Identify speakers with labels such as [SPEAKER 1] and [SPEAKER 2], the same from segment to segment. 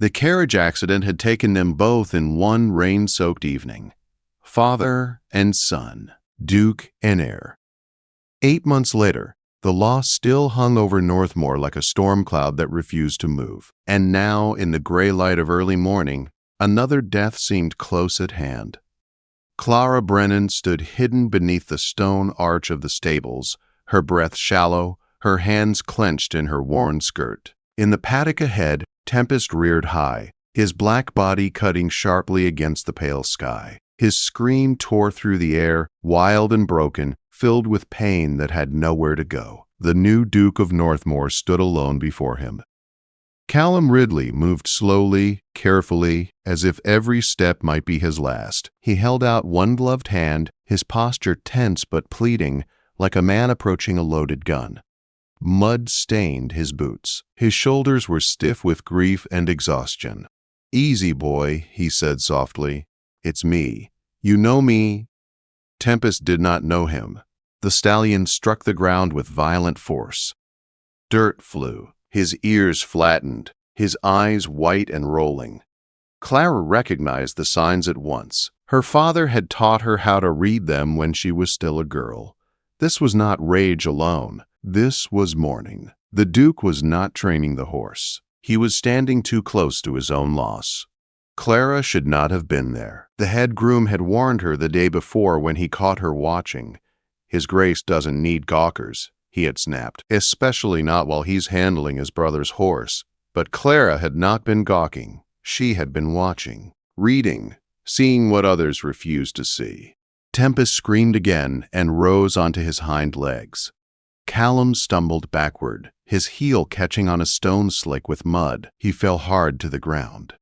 [SPEAKER 1] The carriage accident had taken them both in one rain-soaked evening. Father and son, duke and heir. 8 months later, the loss still hung over Northmoor like a storm cloud that refused to move. And now, in the gray light of early morning, another death seemed close at hand. Clara Brennan stood hidden beneath the stone arch of the stables, her breath shallow, her hands clenched in her worn skirt. In the paddock ahead, Tempest reared high, his black body cutting sharply against the pale sky. His scream tore through the air, wild and broken, filled with pain that had nowhere to go. The new Duke of Northmoor stood alone before him. Callum Ridley moved slowly, carefully, as if every step might be his last. He held out one gloved hand, his posture tense but pleading, like a man approaching a loaded gun. Mud stained his boots. His shoulders were stiff with grief and exhaustion. "Easy, boy," he said softly. "It's me. You know me." Tempest did not know him. The stallion struck the ground with violent force. Dirt flew, his ears flattened, his eyes white and rolling. Clara recognized the signs at once. Her father had taught her how to read them when she was still a girl. This was not rage alone. This was mourning. The Duke was not training the horse. He was standing too close to his own loss. Clara should not have been there. The head groom had warned her the day before when he caught her watching. "His Grace doesn't need gawkers," he had snapped, "especially not while he's handling his brother's horse." But Clara had not been gawking. She had been watching, reading, seeing what others refused to see. Tempest screamed again and rose onto his hind legs. Callum stumbled backward, his heel catching on a stone slick with mud. He fell hard to the ground.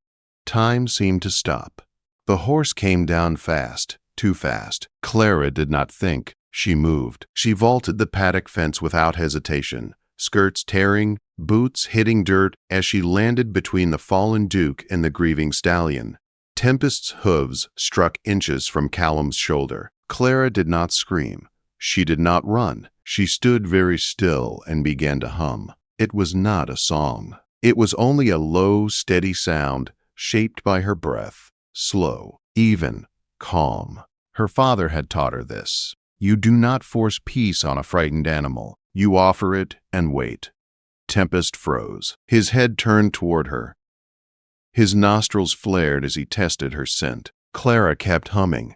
[SPEAKER 1] Time seemed to stop. The horse came down fast, too fast. Clara did not think. She moved. She vaulted the paddock fence without hesitation, skirts tearing, boots hitting dirt as she landed between the fallen Duke and the grieving stallion. Tempest's hooves struck inches from Callum's shoulder. Clara did not scream. She did not run. She stood very still and began to hum. It was not a song. It was only a low, steady sound, shaped by her breath, slow, even, calm. Her father had taught her this. You do not force peace on a frightened animal. You offer it and wait. Tempest froze. His head turned toward her. His nostrils flared as he tested her scent. Clara kept humming,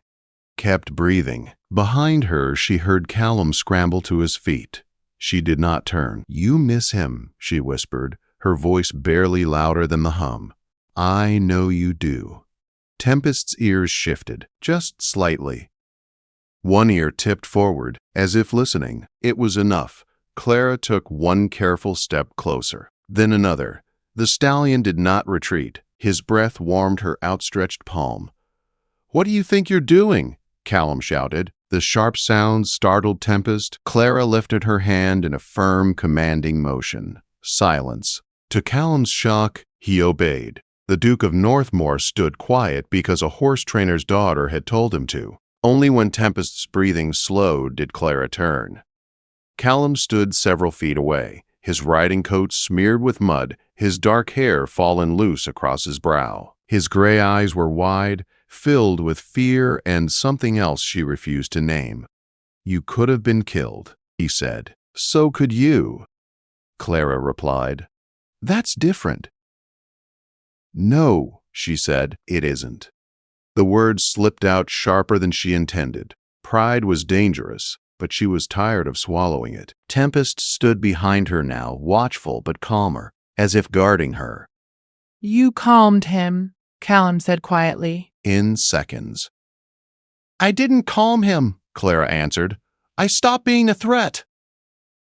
[SPEAKER 1] kept breathing. Behind her, she heard Callum scramble to his feet. She did not turn. "You miss him," she whispered, her voice barely louder than the hum. "I know you do." Tempest's ears shifted, just slightly. One ear tipped forward, as if listening. It was enough. Clara took one careful step closer, then another. The stallion did not retreat. His breath warmed her outstretched palm. "What do you think you're doing?" Callum shouted. The sharp sound startled Tempest. Clara lifted her hand in a firm, commanding motion. Silence. To Callum's shock, he obeyed. The Duke of Northmoor stood quiet because a horse trainer's daughter had told him to. Only when Tempest's breathing slowed did Clara turn. Callum stood several feet away, his riding coat smeared with mud, his dark hair fallen loose across his brow. His gray eyes were wide, filled with fear and something else she refused to name. "You could have been killed," he said. "So could you," Clara replied. "That's different." "No," she said, "it isn't." The words slipped out sharper than she intended. Pride was dangerous, but she was tired of swallowing it. Tempest stood behind her now, watchful but calmer, as if guarding her.
[SPEAKER 2] "You calmed him," Callum said quietly.
[SPEAKER 1] "In seconds." "I didn't calm him," Clara answered. "I stopped being a threat."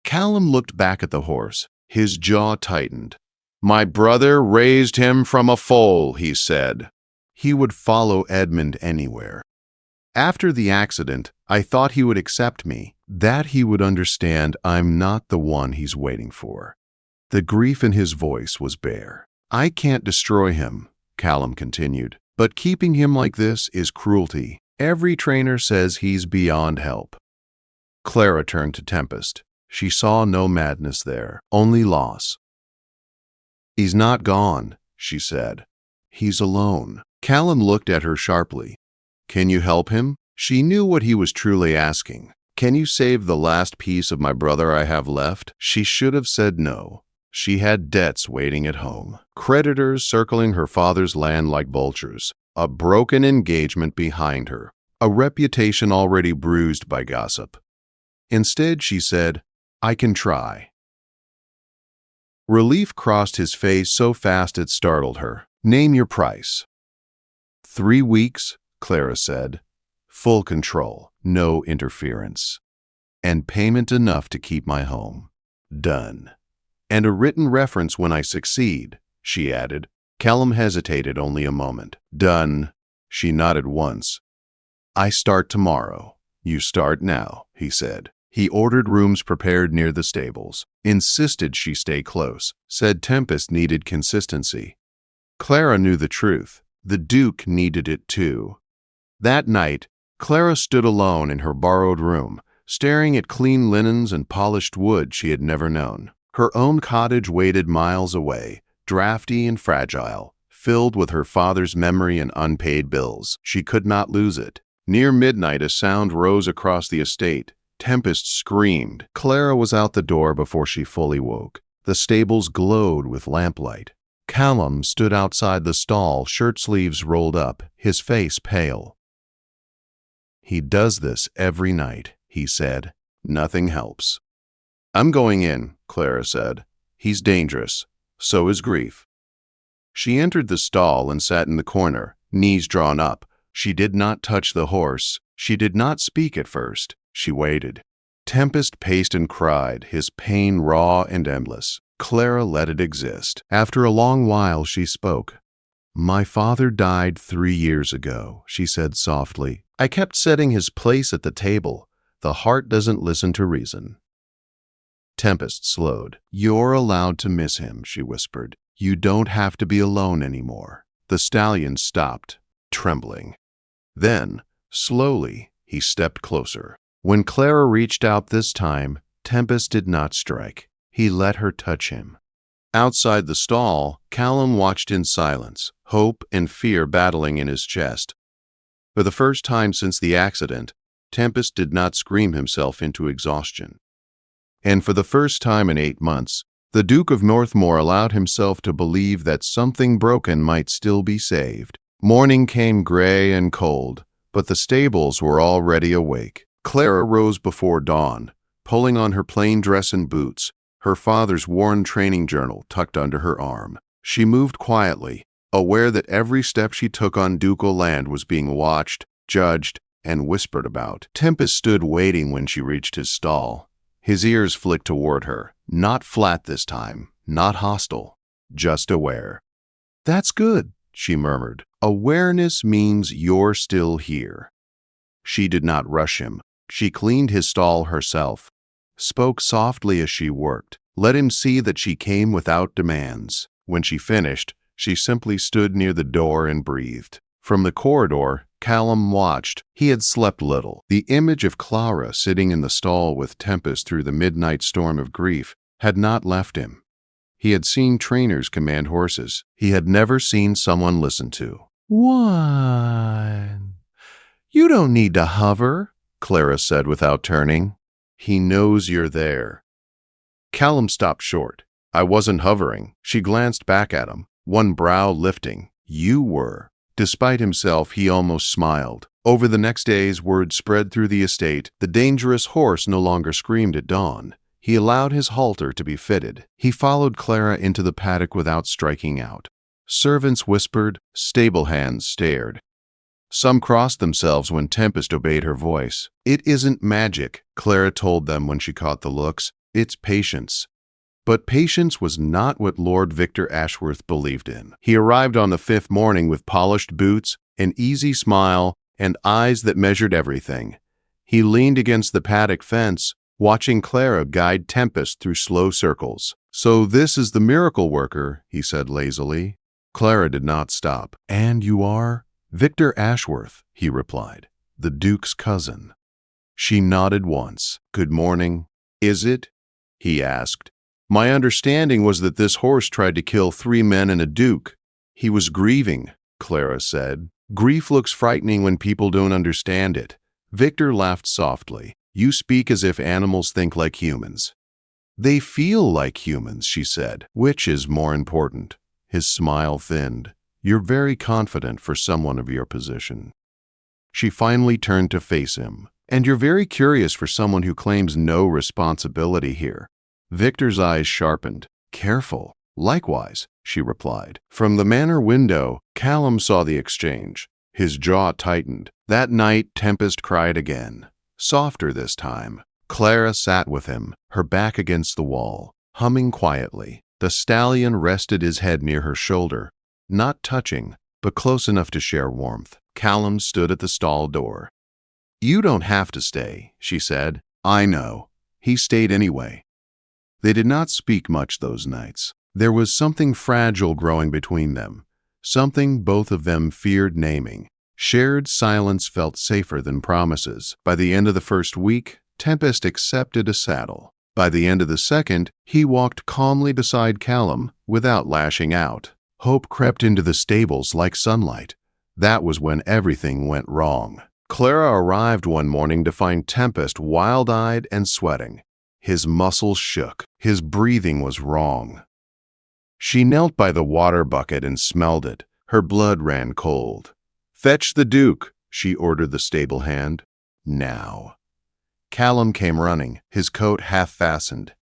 [SPEAKER 1] Callum looked back at the horse. His jaw tightened. "My brother raised him from a foal," he said. He would follow Edmund anywhere. After the accident, I thought he would accept me, that he would understand I'm not the one he's waiting for. The grief in his voice was bare. "I can't destroy him," Callum continued, "but keeping him like this is cruelty. Every trainer says he's beyond help." Clara turned to Tempest. She saw no madness there, only loss. "He's not gone," she said. He's alone. Callum looked at her sharply. Can you help him? She knew what he was truly asking. Can you save the last piece of my brother I have left? She should have said no. She had debts waiting at home, creditors circling her father's land like vultures, a broken engagement behind her, a reputation already bruised by gossip. Instead, she said, I can try. Relief crossed his face so fast it startled her. Name your price. 3 weeks, Clara said. Full control, no interference. And payment enough to keep my home. Done. And a written reference when I succeed, she added. Callum hesitated only a moment. Done. She nodded once. I start tomorrow. You start now, he said. He ordered rooms prepared near the stables, insisted she stay close, said Tempest needed consistency. Clara knew the truth. The Duke needed it too. That night, Clara stood alone in her borrowed room, staring at clean linens and polished wood she had never known. Her own cottage waited miles away, drafty and fragile, filled with her father's memory and unpaid bills. She could not lose it. Near midnight, a sound rose across the estate. Tempest screamed. Clara was out the door before she fully woke. The stables glowed with lamplight. Callum stood outside the stall, shirt sleeves rolled up, his face pale. He does this every night, he said. Nothing helps. I'm going in, Clara said. He's dangerous. So is grief. She entered the stall and sat in the corner, knees drawn up. She did not touch the horse. She did not speak at first. She waited. Tempest paced and cried, his pain raw and endless. Clara let it exist. After a long while, she spoke. My father died 3 years ago, she said softly. I kept setting his place at the table. The heart doesn't listen to reason. Tempest slowed. You're allowed to miss him, she whispered. You don't have to be alone anymore. The stallion stopped, trembling. Then, slowly, he stepped closer. When Clara reached out this time, Tempest did not strike. He let her touch him. Outside the stall, Callum watched in silence, hope and fear battling in his chest. For the first time since the accident, Tempest did not scream himself into exhaustion. And for the first time in 8 months, the Duke of Northmoor allowed himself to believe that something broken might still be saved. Morning came gray and cold, but the stables were already awake. Clara rose before dawn, pulling on her plain dress and boots, her father's worn training journal tucked under her arm. She moved quietly, aware that every step she took on ducal land was being watched, judged, and whispered about. Tempest stood waiting when she reached his stall. His ears flicked toward her, not flat this time, not hostile, just aware. That's good, she murmured. Awareness means you're still here. She did not rush him. She cleaned his stall herself, spoke softly as she worked, let him see that she came without demands. When she finished, she simply stood near the door and breathed. From the corridor, Callum watched. He had slept little. The image of Clara sitting in the stall with Tempest through the midnight storm of grief had not left him. He had seen trainers command horses. He had never seen someone listen to. One. You don't need to hover, Clara said without turning. He knows you're there. Callum stopped short. I wasn't hovering. She glanced back at him, one brow lifting. You were. Despite himself, he almost smiled. Over the next days, word spread through the estate. The dangerous horse no longer screamed at dawn. He allowed his halter to be fitted. He followed Clara into the paddock without striking out. Servants whispered, stable hands stared. Some crossed themselves when Tempest obeyed her voice. It isn't magic, Clara told them when she caught the looks. It's patience. But patience was not what Lord Victor Ashworth believed in. He arrived on the 5th morning with polished boots, an easy smile, and eyes that measured everything. He leaned against the paddock fence, watching Clara guide Tempest through slow circles. So this is the miracle worker, he said lazily. Clara did not stop. And you are? Victor Ashworth, he replied, the Duke's cousin. She nodded once. Good morning. Is it? He asked. My understanding was that this horse tried to kill 3 men and a duke. He was grieving, Clara said. Grief looks frightening when people don't understand it. Victor laughed softly. You speak as if animals think like humans. They feel like humans, she said. Which is more important? His smile thinned. You're very confident for someone of your position. She finally turned to face him. And you're very curious for someone who claims no responsibility here. Victor's eyes sharpened. Careful. Likewise, she replied. From the manor window, Callum saw the exchange. His jaw tightened. That night, Tempest cried again. Softer this time. Clara sat with him, her back against the wall, humming quietly. The stallion rested his head near her shoulder, not touching, but close enough to share warmth. Callum stood at the stall door. You don't have to stay, she said. I know. He stayed anyway. They did not speak much those nights. There was something fragile growing between them, something both of them feared naming. Shared silence felt safer than promises. By the end of the first week, Tempest accepted a saddle. By the end of the second, he walked calmly beside Callum without lashing out. Hope crept into the stables like sunlight. That was when everything went wrong. Clara arrived one morning to find Tempest wild-eyed and sweating. His muscles shook. His breathing was wrong. She knelt by the water bucket and smelled it. Her blood ran cold. Fetch the Duke, she ordered the stable hand. Now. Callum came running, his coat half-fastened.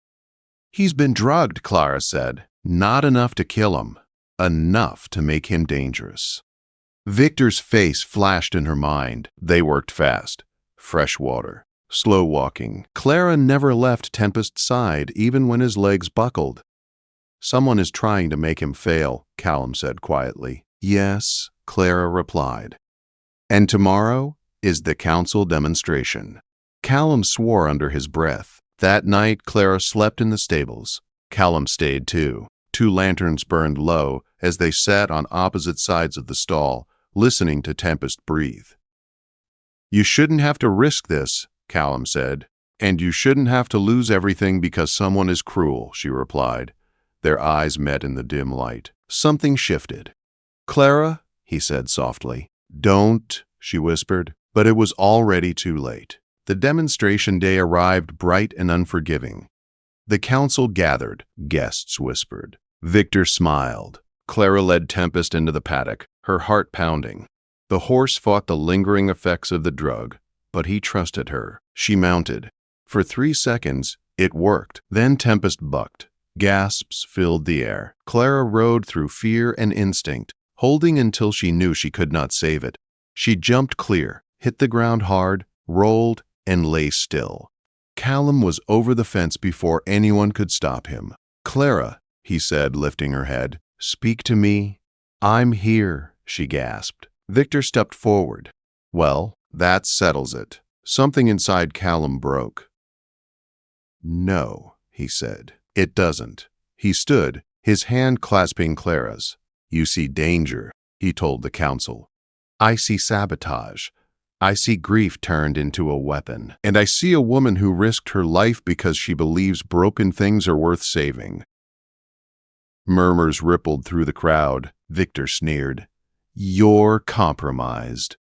[SPEAKER 1] He's been drugged, Clara said. Not enough to kill him. Enough to make him dangerous. Victor's face flashed in her mind. They worked fast. Fresh water. Slow walking. Clara never left Tempest's side, even when his legs buckled. Someone is trying to make him fail, Callum said quietly. Yes, Clara replied. And tomorrow is the council demonstration. Callum swore under his breath. That night, Clara slept in the stables. Callum stayed too. 2 lanterns burned low as they sat on opposite sides of the stall, listening to Tempest breathe. You shouldn't have to risk this, Callum said. And you shouldn't have to lose everything because someone is cruel, she replied. Their eyes met in the dim light. Something shifted. Clara, he said softly. Don't, she whispered, but it was already too late. The demonstration day arrived bright and unforgiving. The council gathered, guests whispered. Victor smiled. Clara led Tempest into the paddock, her heart pounding. The horse fought the lingering effects of the drug, but he trusted her. She mounted. For 3 seconds, it worked. Then Tempest bucked. Gasps filled the air. Clara rode through fear and instinct, holding until she knew she could not save it. She jumped clear, hit the ground hard, rolled, and lay still. Callum was over the fence before anyone could stop him. Clara, he said, lifting her head, speak to me. I'm here, she gasped. Victor stepped forward. Well, that settles it. Something inside Callum broke. No, he said. It doesn't. He stood, his hand clasping Clara's. You see danger, he told the council. I see sabotage. I see grief turned into a weapon. And I see a woman who risked her life because she believes broken things are worth saving. Murmurs rippled through the crowd. Victor sneered. You're compromised.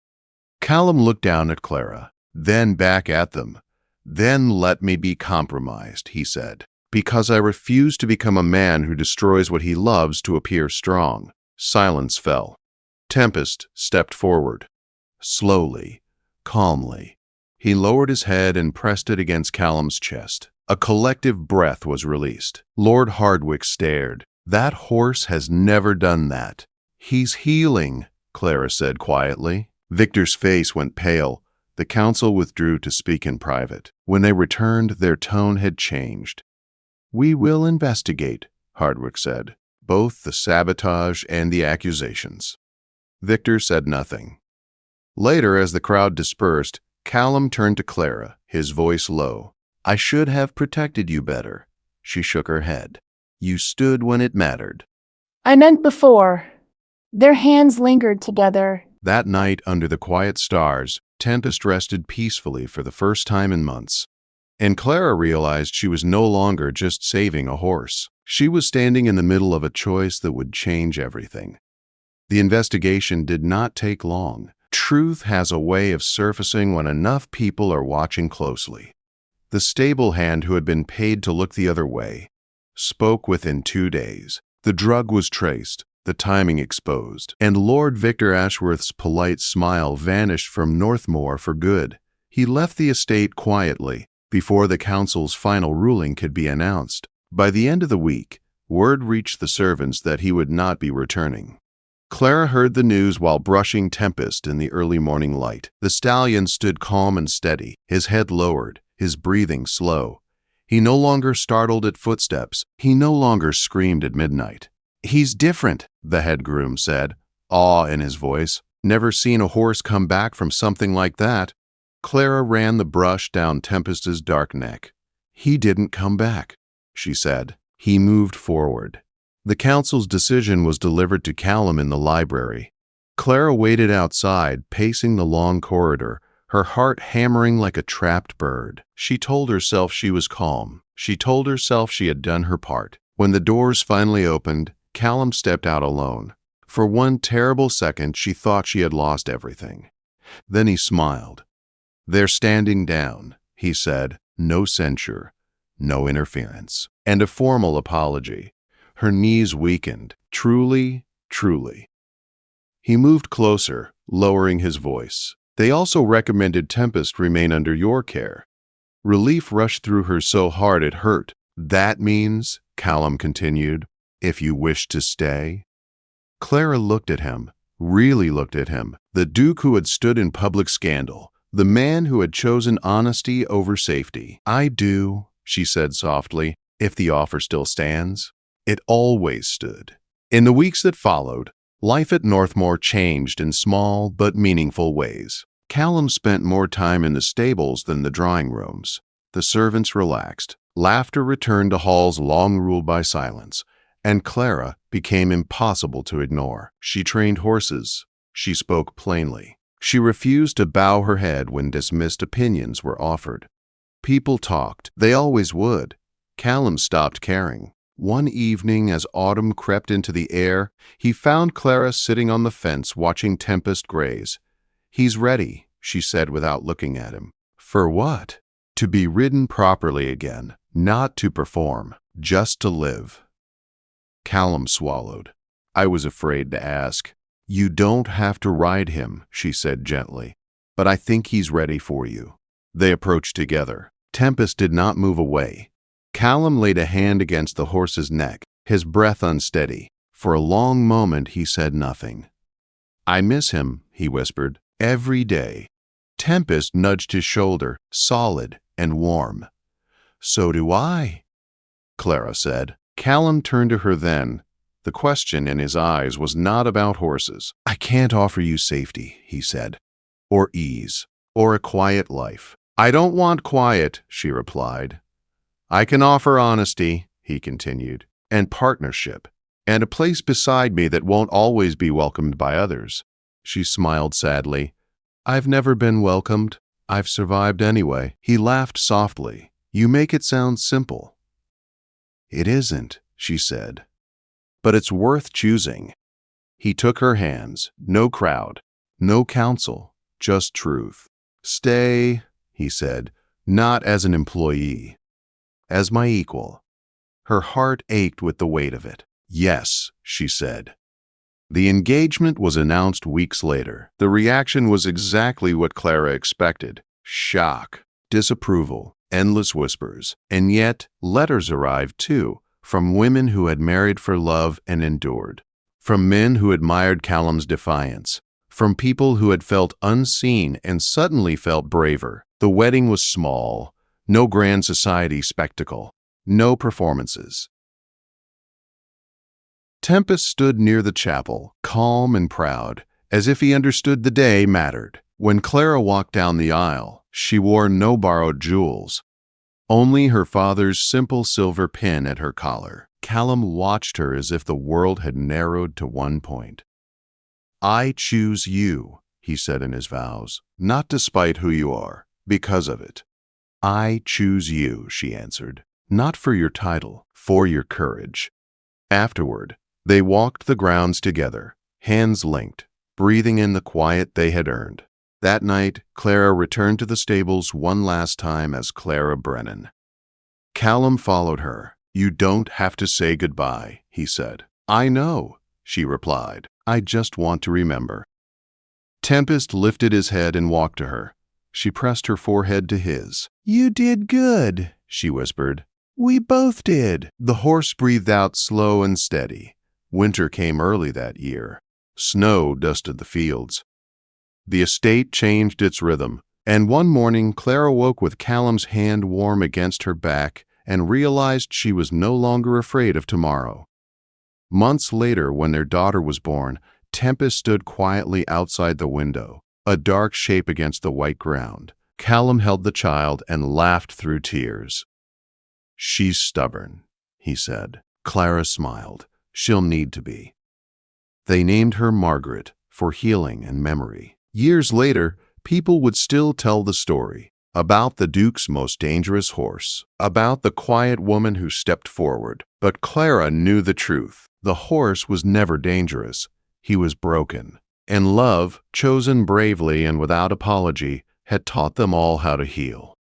[SPEAKER 1] Callum looked down at Clara, then back at them. Then let me be compromised, he said, because I refuse to become a man who destroys what he loves to appear strong. Silence fell. Tempest stepped forward. Slowly, calmly. He lowered his head and pressed it against Callum's chest. A collective breath was released. Lord Hardwicke stared. That horse has never done that. He's healing, Clara said quietly. Victor's face went pale. The council withdrew to speak in private. When they returned, their tone had changed. We will investigate, Hardwicke said, both the sabotage and the accusations. Victor said nothing. Later, as the crowd dispersed, Callum turned to Clara, his voice low. I should have protected you better. She shook her head. You stood when it mattered.
[SPEAKER 3] I meant before. Their hands lingered together.
[SPEAKER 1] That night, under the quiet stars, Tempest rested peacefully for the first time in months. And Clara realized she was no longer just saving a horse. She was standing in the middle of a choice that would change everything. The investigation did not take long. Truth has a way of surfacing when enough people are watching closely. The stable hand, who had been paid to look the other way, spoke within 2 days. The drug was traced, the timing exposed, and Lord Victor Ashworth's polite smile vanished from Northmoor for good. He left the estate quietly before the council's final ruling could be announced. By the end of the week, word reached the servants that he would not be returning. Clara heard the news while brushing Tempest in the early morning light. The stallion stood calm and steady, his head lowered, his breathing slow. He no longer startled at footsteps. He no longer screamed at midnight. "He's different," the head groom said, awe in his voice. "Never seen a horse come back from something like that." Clara ran the brush down Tempest's dark neck. "He didn't come back," she said. He moved forward. The council's decision was delivered to Callum in the library. Clara waited outside, pacing the long corridor, her heart hammering like a trapped bird. She told herself she was calm. She told herself she had done her part. When the doors finally opened, Callum stepped out alone. For one terrible second, she thought she had lost everything. Then he smiled. "They're standing down," he said. No censure, no interference, and a formal apology. Her knees weakened. Truly, truly. He moved closer, lowering his voice. "They also recommended Tempest remain under your care." Relief rushed through her so hard it hurt. "That means," Callum continued, "if you wish to stay." Clara looked at him, really looked at him, the Duke who had stood in public scandal, the man who had chosen honesty over safety. "I do," she said softly, "if the offer still stands." It always stood. In the weeks that followed, life at Northmoor changed in small but meaningful ways. Callum spent more time in the stables than the drawing rooms. The servants relaxed. Laughter returned to halls long ruled by silence, and Clara became impossible to ignore. She trained horses. She spoke plainly. She refused to bow her head when dismissed opinions were offered. People talked. They always would. Callum stopped caring. One evening, as autumn crept into the air, he found Clara sitting on the fence watching Tempest graze. "He's ready," she said without looking at him. "For what?" "To be ridden properly again, not to perform, just to live." Callum swallowed. "I was afraid to ask." "You don't have to ride him," she said gently, "but I think he's ready for you." They approached together. Tempest did not move away. Callum laid a hand against the horse's neck, his breath unsteady. For a long moment he said nothing. "I miss him," he whispered, "every day." Tempest nudged his shoulder, solid and warm. "So do I," Clara said. Callum turned to her then. The question in his eyes was not about horses. "I can't offer you safety," he said, "or ease, or a quiet life." "I don't want quiet," she replied. "I can offer honesty," he continued, "and partnership, and a place beside me that won't always be welcomed by others." She smiled sadly. "I've never been welcomed. I've survived anyway." He laughed softly. "You make it sound simple." "It isn't," she said, "but it's worth choosing." He took her hands. No crowd, no counsel, just truth. "Stay," he said, "not as an employee. As my equal." Her heart ached with the weight of it. "Yes," she said. The engagement was announced weeks later. The reaction was exactly what Clara expected. Shock, disapproval, endless whispers. And yet, letters arrived too, from women who had married for love and endured. From men who admired Callum's defiance. From people who had felt unseen and suddenly felt braver. The wedding was small. No grand society spectacle. No performances. Tempest stood near the chapel, calm and proud, as if he understood the day mattered. When Clara walked down the aisle, she wore no borrowed jewels, only her father's simple silver pin at her collar. Callum watched her as if the world had narrowed to one point. "I choose you," he said in his vows, "not despite who you are, because of it." "I choose you," she answered, "not for your title, for your courage." Afterward, they walked the grounds together, hands linked, breathing in the quiet they had earned. That night, Clara returned to the stables one last time as Clara Brennan. Callum followed her. "You don't have to say goodbye," he said. "I know," she replied. "I just want to remember." Tempest lifted his head and walked to her. She pressed her forehead to his. "You did good," she whispered. "We both did." The horse breathed out slow and steady. Winter came early that year. Snow dusted the fields. The estate changed its rhythm, and one morning Clara woke with Callum's hand warm against her back and realized she was no longer afraid of tomorrow. Months later, when their daughter was born, Tempest stood quietly outside the window, a dark shape against the white ground. Callum held the child and laughed through tears. "She's stubborn," he said. Clara smiled. "She'll need to be." They named her Margaret for healing and memory. Years later, people would still tell the story about the Duke's most dangerous horse, about the quiet woman who stepped forward. But Clara knew the truth. The horse was never dangerous. He was broken. And love, chosen bravely and without apology, had taught them all how to heal.